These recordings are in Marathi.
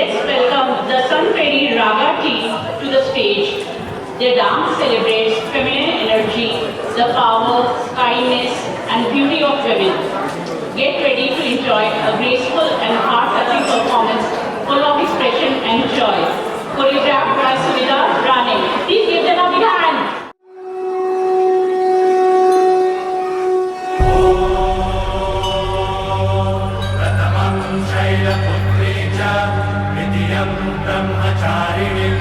let's welcome the Sun Fairy Raga team to the stage. Their dance celebrates feminine energy, the power, kindness, and beauty of women. Get ready to enjoy a graceful and heart-touching performance full of expression and joy. Choreographed by Sumita Rane. Please give them a big hand. ब्रह्मचारिणीं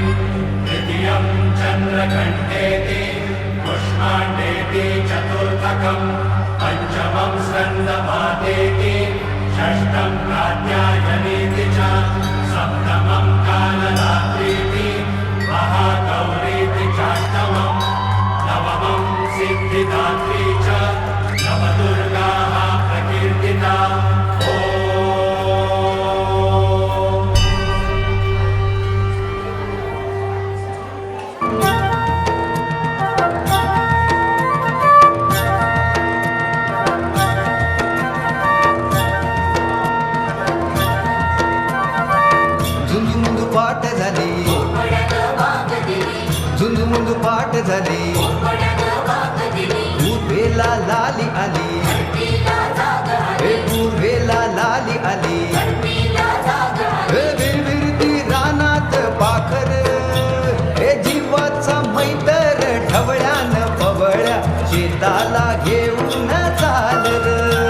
तृतीयं चन्द्रघण्टेति पुष्माण्डेति चतुर्थकं पञ्चमं स्कन्दमातेति षष्ठं कात्यायनीति च सप्तमं कालरात्रीति महागौरीति चाष्टमं नवमं सिद्धिदात्री च नवदुर्गाः प्रकीर्तिता। झुंजू पाठ झाली झुंजू पाठ झाली पूर्वेला लाली आली पूर्वेला लाली आली विरविरती रानात पाखर हे जीवाचा मैतर ढवळ्यान पवळ्या शेताला घेऊन चाल र